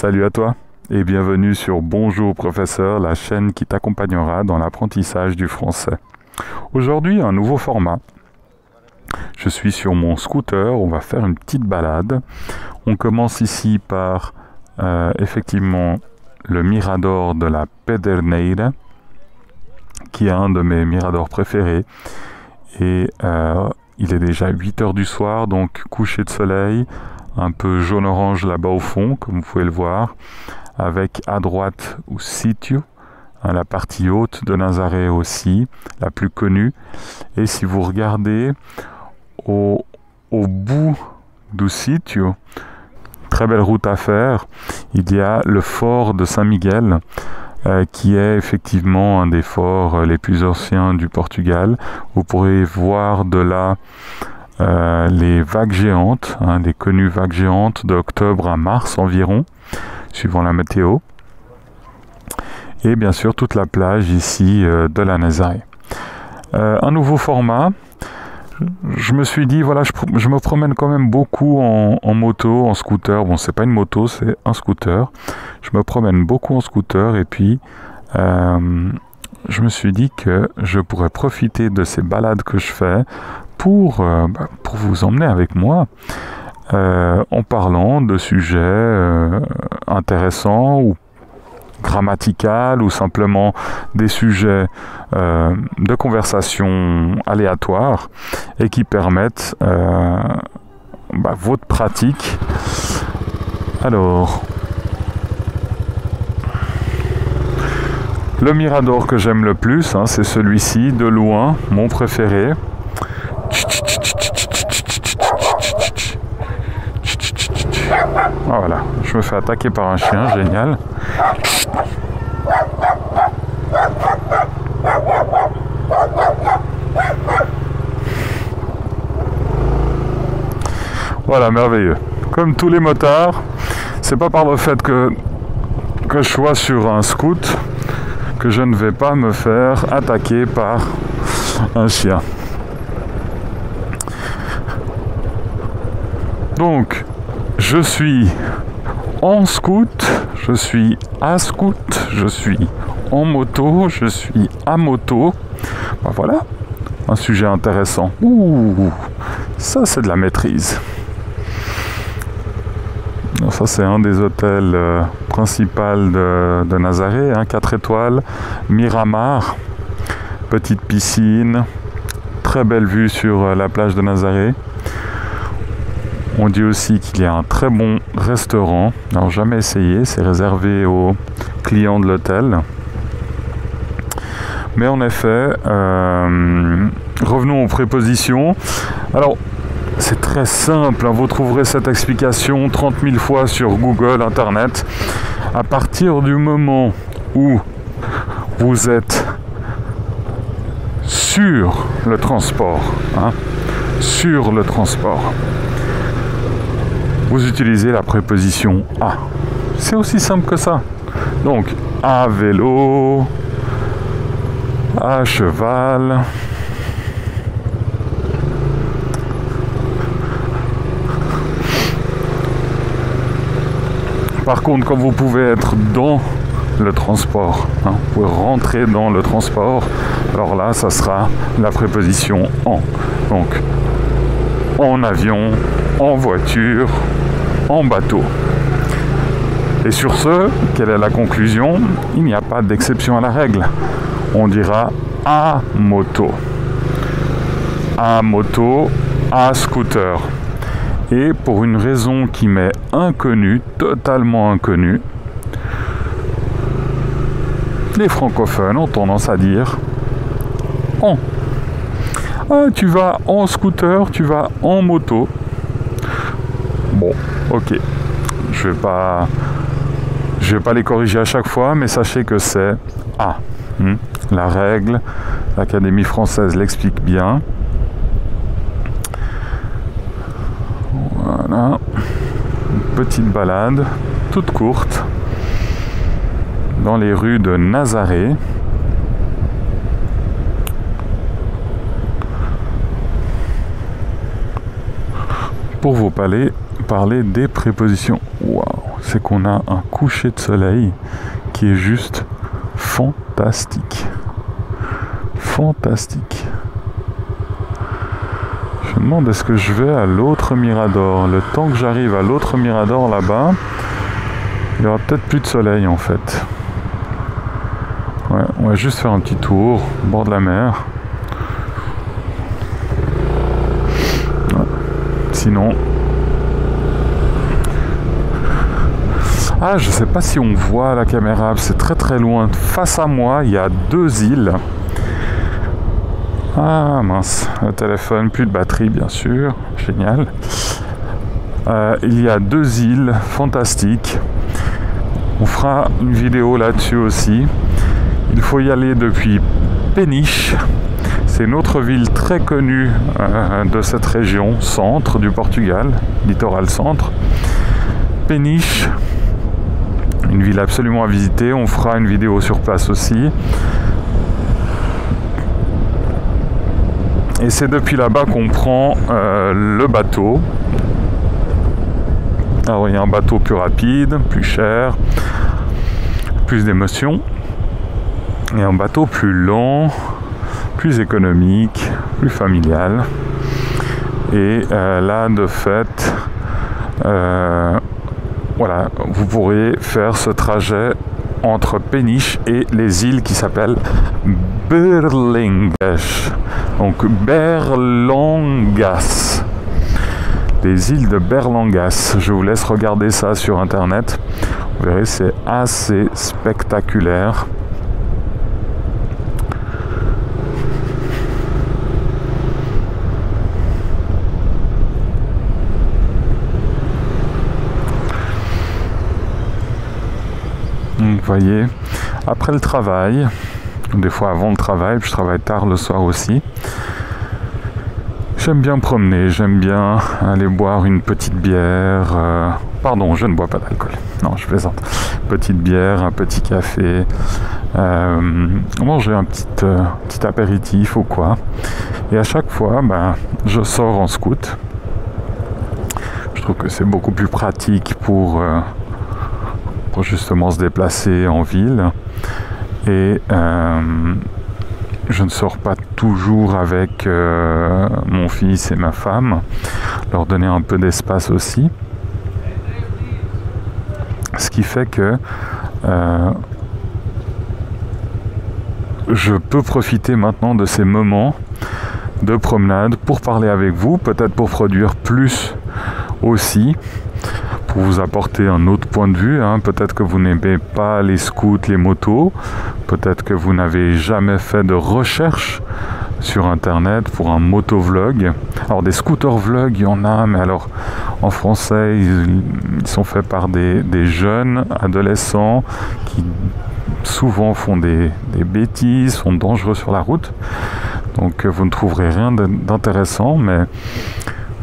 Salut à toi et bienvenue sur Bonjour Professeur, la chaîne qui t'accompagnera dans l'apprentissage du français. Aujourd'hui, un nouveau format. Je suis sur mon scooter, on va faire une petite balade. On commence ici par effectivement le mirador de la Pederneira, qui est un de mes miradors préférés. Et il est déjà 8 heures du soir, donc coucher de soleil, un peu jaune-orange là-bas au fond, comme vous pouvez le voir, avec à droite o sítio, la partie haute de Nazaré aussi, la plus connue. Et si vous regardez au bout du sítio, très belle route à faire, il y a le fort de Saint-Miguel, qui est effectivement un des forts les plus anciens du Portugal. Vous pourrez voir de là les vagues géantes, les connues vagues géantes d'octobre à mars environ, suivant la météo. Et bien sûr toute la plage ici de la Nazaré. Un nouveau format. Je me suis dit, voilà, je me promène quand même beaucoup en moto, en scooter. Bon, c'est pas une moto, c'est un scooter. Je me promène beaucoup en scooter et puis je me suis dit que je pourrais profiter de ces balades que je fais pour vous emmener avec moi en parlant de sujets intéressants ou grammaticales ou simplement des sujets de conversation aléatoires et qui permettent votre pratique. Alors, le mirador que j'aime le plus, c'est celui-ci, de loin, mon préféré. Ah, voilà, je me fais attaquer par un chien, génial. Voilà, merveilleux. Comme tous les motards, c'est pas par le fait que je sois sur un scoot que je ne vais pas me faire attaquer par un chien. Donc, je suis en scoot, je suis à scoot, je suis en moto, je suis à moto. Voilà, un sujet intéressant. Ouh, ça c'est de la maîtrise. Ça c'est un des hôtels principaux de Nazaré, 4 étoiles, Miramar, petite piscine, très belle vue sur la plage de Nazaré. On dit aussi qu'il y a un très bon restaurant. Alors jamais essayé, c'est réservé aux clients de l'hôtel. Mais en effet, revenons aux prépositions. Alors, c'est très simple, vous trouverez cette explication 30 000 fois sur Google, Internet. À partir du moment où vous êtes sur le transport, sur le transport, vous utilisez la préposition à. C'est aussi simple que ça. Donc, à vélo, à cheval, par contre, quand vous pouvez être dans le transport, vous pouvez rentrer dans le transport, alors là, ça sera la préposition en. Donc, en avion, en voiture, en bateau. Et sur ce, quelle est la conclusion? Il n'y a pas d'exception à la règle. On dira à moto. À moto, à scooter. Et pour une raison qui m'est inconnue, totalement inconnue, les francophones ont tendance à dire en. Ah, tu vas en scooter, tu vas en moto. Bon, ok. Je vais pas les corriger à chaque fois, mais sachez que c'est à. La règle, l'Académie française l'explique bien. Voilà. Une petite balade, toute courte, dans les rues de Nazaré. Pour vous parler des prépositions. Waouh, c'est qu'on a un coucher de soleil qui est juste fantastique. Fantastique. Je me demande est-ce que je vais à l'autre mirador. Le temps que j'arrive à l'autre mirador là-bas, il y aura peut-être plus de soleil en fait. Ouais, on va juste faire un petit tour au bord de la mer. Ouais. Sinon... Ah, je sais pas si on voit la caméra, c'est très très loin. Face à moi, il y a 2 îles. Ah mince, le téléphone, plus de batterie bien sûr, génial. Il y a 2 îles fantastiques. On fera une vidéo là-dessus aussi. Il faut y aller depuis Peniche. C'est une autre ville très connue de cette région, centre du Portugal, littoral centre. Peniche, une ville absolument à visiter. On fera une vidéo sur place aussi. Et c'est depuis là-bas qu'on prend le bateau. Alors il y a un bateau plus rapide, plus cher, plus d'émotion. Et un bateau plus lent, plus économique, plus familial. Et là, de fait, voilà, vous pourrez faire ce trajet entre Peniche et les îles qui s'appellent Berlengas. Donc Berlangas. Les îles de Berlangas. Je vous laisse regarder ça sur internet. Vous verrez, c'est assez spectaculaire. Vous voyez, après le travail, des fois avant le travail, puis je travaille tard le soir aussi, j'aime bien promener, j'aime bien aller boire une petite bière, pardon, je ne bois pas d'alcool, non, je plaisante, petite bière, un petit café, manger un petit apéritif ou quoi, et à chaque fois, je sors en scout. Je trouve que c'est beaucoup plus pratique pour justement se déplacer en ville. Et je ne sors pas toujours avec mon fils et ma femme, leur donner un peu d'espace aussi. Ce qui fait que je peux profiter maintenant de ces moments de promenade pour parler avec vous, peut-être pour produire plus aussi, pour vous apporter un autre point de vue. Peut-être que vous n'aimez pas les scouts, les motos. Peut-être que vous n'avez jamais fait de recherche sur internet pour un motovlog. Alors des scooter vlogs, il y en a, mais alors en français, ils sont faits par des jeunes adolescents qui souvent font des bêtises, sont dangereux sur la route. Donc vous ne trouverez rien d'intéressant, mais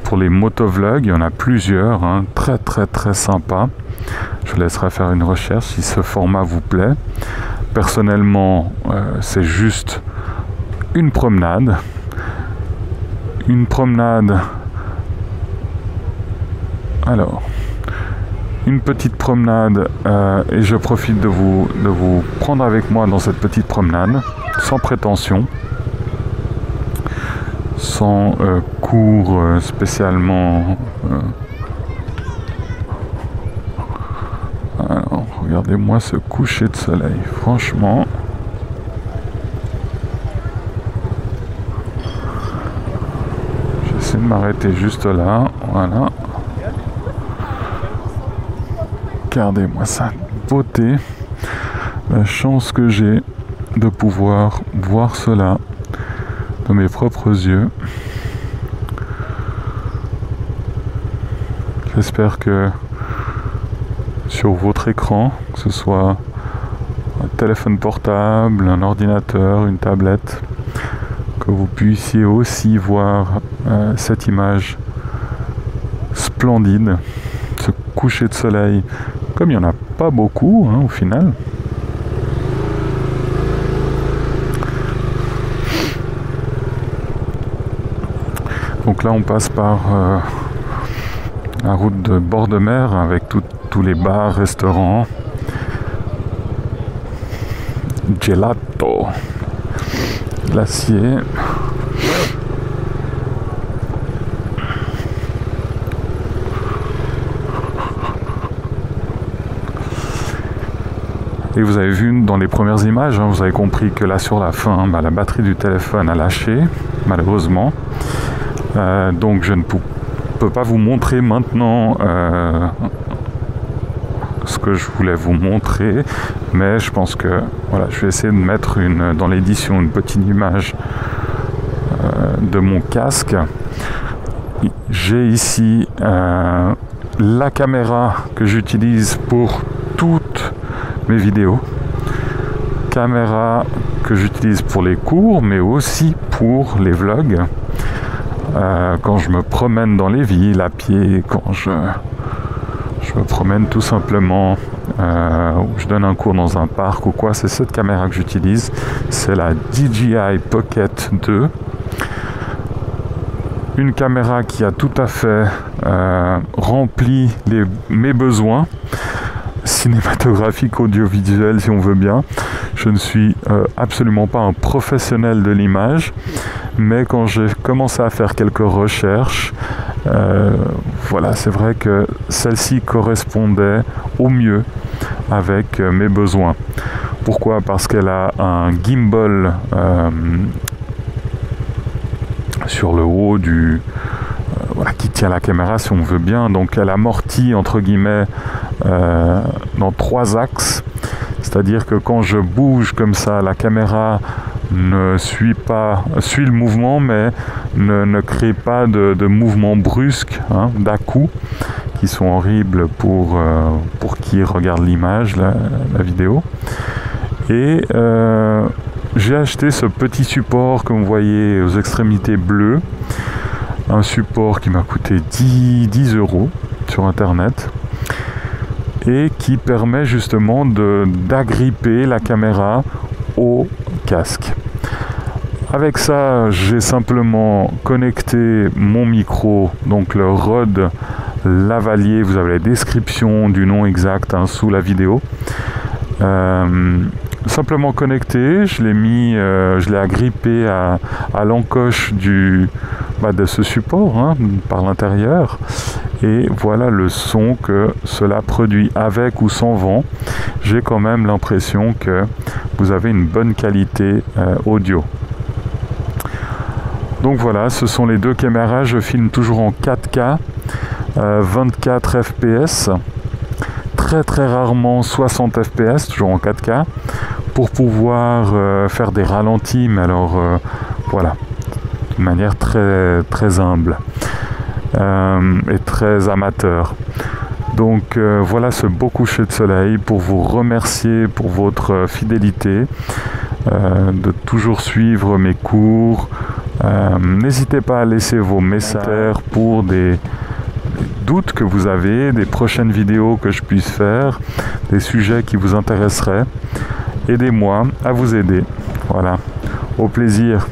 pour les motovlogs, il y en a plusieurs, très très très sympa. Je vous laisserai faire une recherche si ce format vous plaît. Personnellement, c'est juste une promenade. Une promenade. Alors, une petite promenade et je profite de vous prendre avec moi dans cette petite promenade, sans prétention. Sans cours spécialement. Alors, regardez-moi ce coucher de soleil. Franchement, j'essaie de m'arrêter juste là. Voilà. Regardez-moi ça, beauté. La chance que j'ai de pouvoir voir cela de mes propres yeux. J'espère que sur votre écran, que ce soit un téléphone portable, un ordinateur, une tablette, que vous puissiez aussi voir cette image splendide, ce coucher de soleil, comme il n'y en a pas beaucoup au final. Donc là, on passe par la route de bord de mer avec tous les bars, restaurants. Gelato, glacier. Et vous avez vu dans les premières images, vous avez compris que là sur la fin, la batterie du téléphone a lâché, malheureusement. Donc je ne peux pas vous montrer maintenant ce que je voulais vous montrer, mais je pense que voilà, je vais essayer de mettre dans l'édition une petite image de mon casque. J'ai ici la caméra que j'utilise pour toutes mes vidéos, caméra que j'utilise pour les cours, mais aussi pour les vlogs. Quand je me promène dans les villes à pied, quand je me promène tout simplement, ou je donne un cours dans un parc ou quoi, c'est cette caméra que j'utilise. C'est la DJI Pocket 2. Une caméra qui a tout à fait rempli mes besoins cinématographiques, audiovisuels si on veut bien. Je ne suis absolument pas un professionnel de l'image, mais quand j'ai commencé à faire quelques recherches, voilà, c'est vrai que celle-ci correspondait au mieux avec mes besoins. Pourquoi? Parce qu'elle a un gimbal sur le haut voilà, qui tient la caméra si on veut bien, donc elle amortit entre guillemets dans 3 axes, c'est-à-dire que quand je bouge comme ça, la caméra suit le mouvement, mais ne crée pas de mouvements brusques, d'à-coups, qui sont horribles pour qui regarde l'image, la vidéo. Et j'ai acheté ce petit support que vous voyez aux extrémités bleues, un support qui m'a coûté 10 € sur internet et qui permet justement d'agripper la caméra au casque. Avec ça, j'ai simplement connecté mon micro, donc le Rode Lavalier. Vous avez la description du nom exact sous la vidéo. Simplement connecté, je l'ai agrippé à l'encoche de ce support par l'intérieur, et voilà le son que cela produit avec ou sans vent. J'ai quand même l'impression que vous avez une bonne qualité audio. Donc voilà, ce sont les deux caméras. Je filme toujours en 4K, 24 fps, très rarement 60 fps, toujours en 4K, pour pouvoir faire des ralentis, mais alors voilà, de manière très humble et très amateur. Donc voilà ce beau coucher de soleil pour vous remercier pour votre fidélité, de toujours suivre mes cours. N'hésitez pas à laisser vos messages pour des doutes que vous avez, des prochaines vidéos que je puisse faire, des sujets qui vous intéresseraient. Aidez-moi à vous aider. Voilà, au plaisir.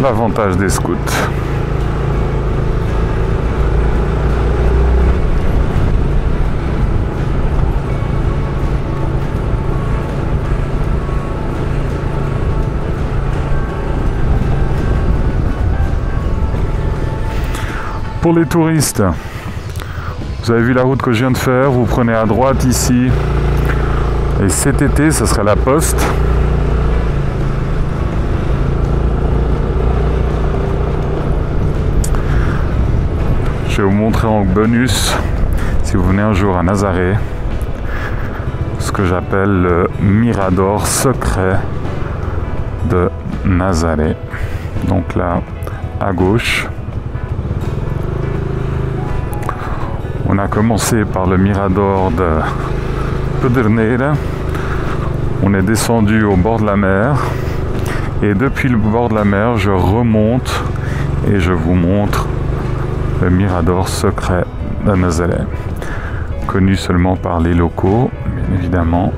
L'avantage des scouts. Pour les touristes, vous avez vu la route que je viens de faire, vous prenez à droite ici, et cet été, ce serait la Poste. Je vais vous montrer en bonus, si vous venez un jour à Nazaré, ce que j'appelle le mirador secret de Nazaré. Donc là, à gauche, on a commencé par le mirador de Pedernera. On est descendu au bord de la mer. Et depuis le bord de la mer, je remonte et je vous montre le mirador secret de Nazaré. Connu seulement par les locaux, bien évidemment.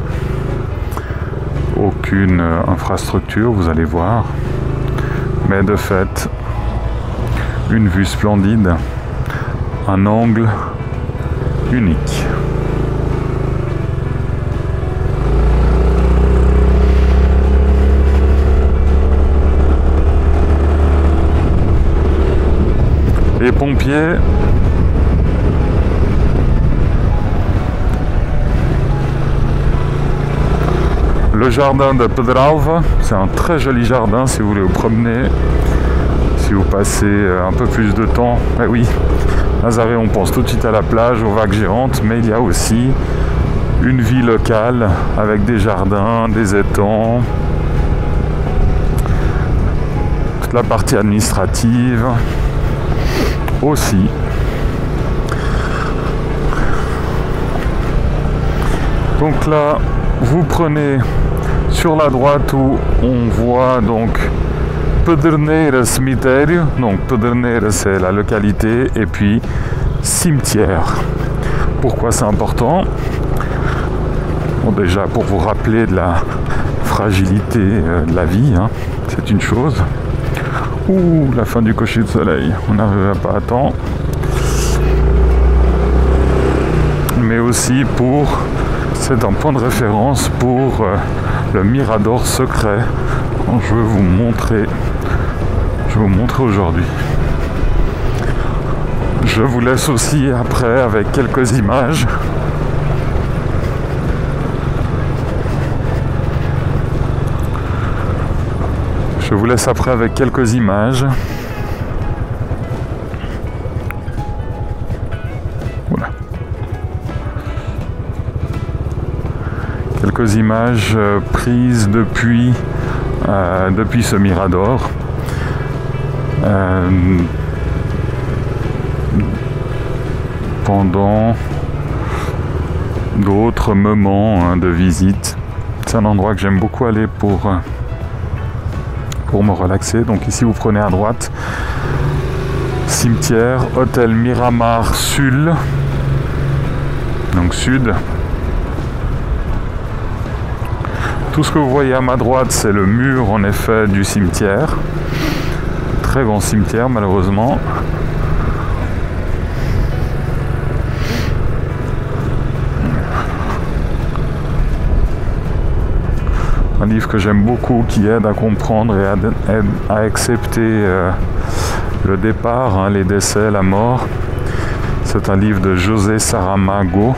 Aucune infrastructure, vous allez voir. Mais de fait, une vue splendide, un angle unique. Les pompiers le jardin de Pedralva, c'est un très joli jardin si vous voulez vous promener, si vous passez un peu plus de temps. Mais oui, Nazaré, on pense tout de suite à la plage, aux vagues géantes, mais il y a aussi une vie locale avec des jardins, des étangs, toute la partie administrative aussi. Donc là, vous prenez sur la droite où on voit donc Pedernera Cemitério. Donc Pedernera, c'est la localité, et puis cimetière. Pourquoi c'est important? Bon, déjà pour vous rappeler de la fragilité de la vie, hein, c'est une chose. Ouh, la fin du coucher de soleil, on n'arrivera pas à temps. Mais aussi c'est un point de référence pour le mirador secret dont je vais vous montrer aujourd'hui. Je vous laisse aussi après avec quelques images. Je vous laisse après avec quelques images. Voilà. Quelques images prises depuis ce mirador. Pendant d'autres moments de visite. C'est un endroit que j'aime beaucoup aller pour me relaxer. Donc ici vous prenez à droite, cimetière, hôtel Miramar Sul, donc sud. Tout ce que vous voyez à ma droite, c'est le mur en effet du cimetière. Très grand cimetière malheureusement. Un livre que j'aime beaucoup, qui aide à comprendre et aide à accepter le départ, hein, les décès, la mort. C'est un livre de José Saramago,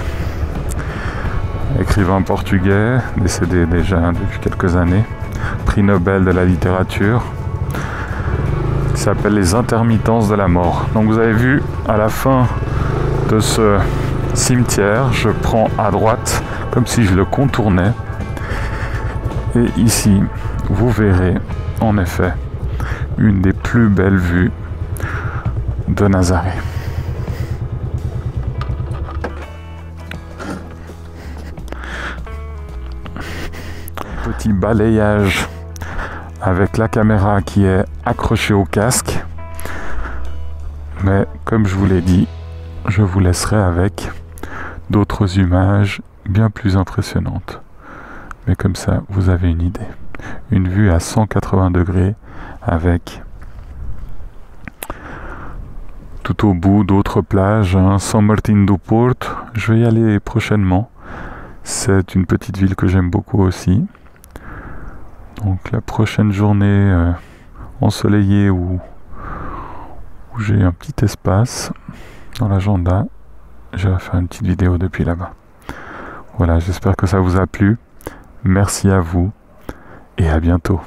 écrivain portugais, décédé déjà depuis quelques années, prix Nobel de la littérature, qui s'appelle Les intermittences de la mort. Donc vous avez vu, à la fin de ce cimetière, je prends à droite, comme si je le contournais. Et ici, vous verrez en effet une des plus belles vues de Nazaré. Petit balayage avec la caméra qui est accrochée au casque. Mais comme je vous l'ai dit, je vous laisserai avec d'autres images bien plus impressionnantes. Mais comme ça, vous avez une idée. Une vue à 180 degrés avec tout au bout d'autres plages, hein, São Martinho do Porto. Je vais y aller prochainement. C'est une petite ville que j'aime beaucoup aussi. Donc la prochaine journée ensoleillée où bouger un petit espace dans l'agenda. Je vais faire une petite vidéo depuis là-bas. Voilà, j'espère que ça vous a plu. Merci à vous et à bientôt.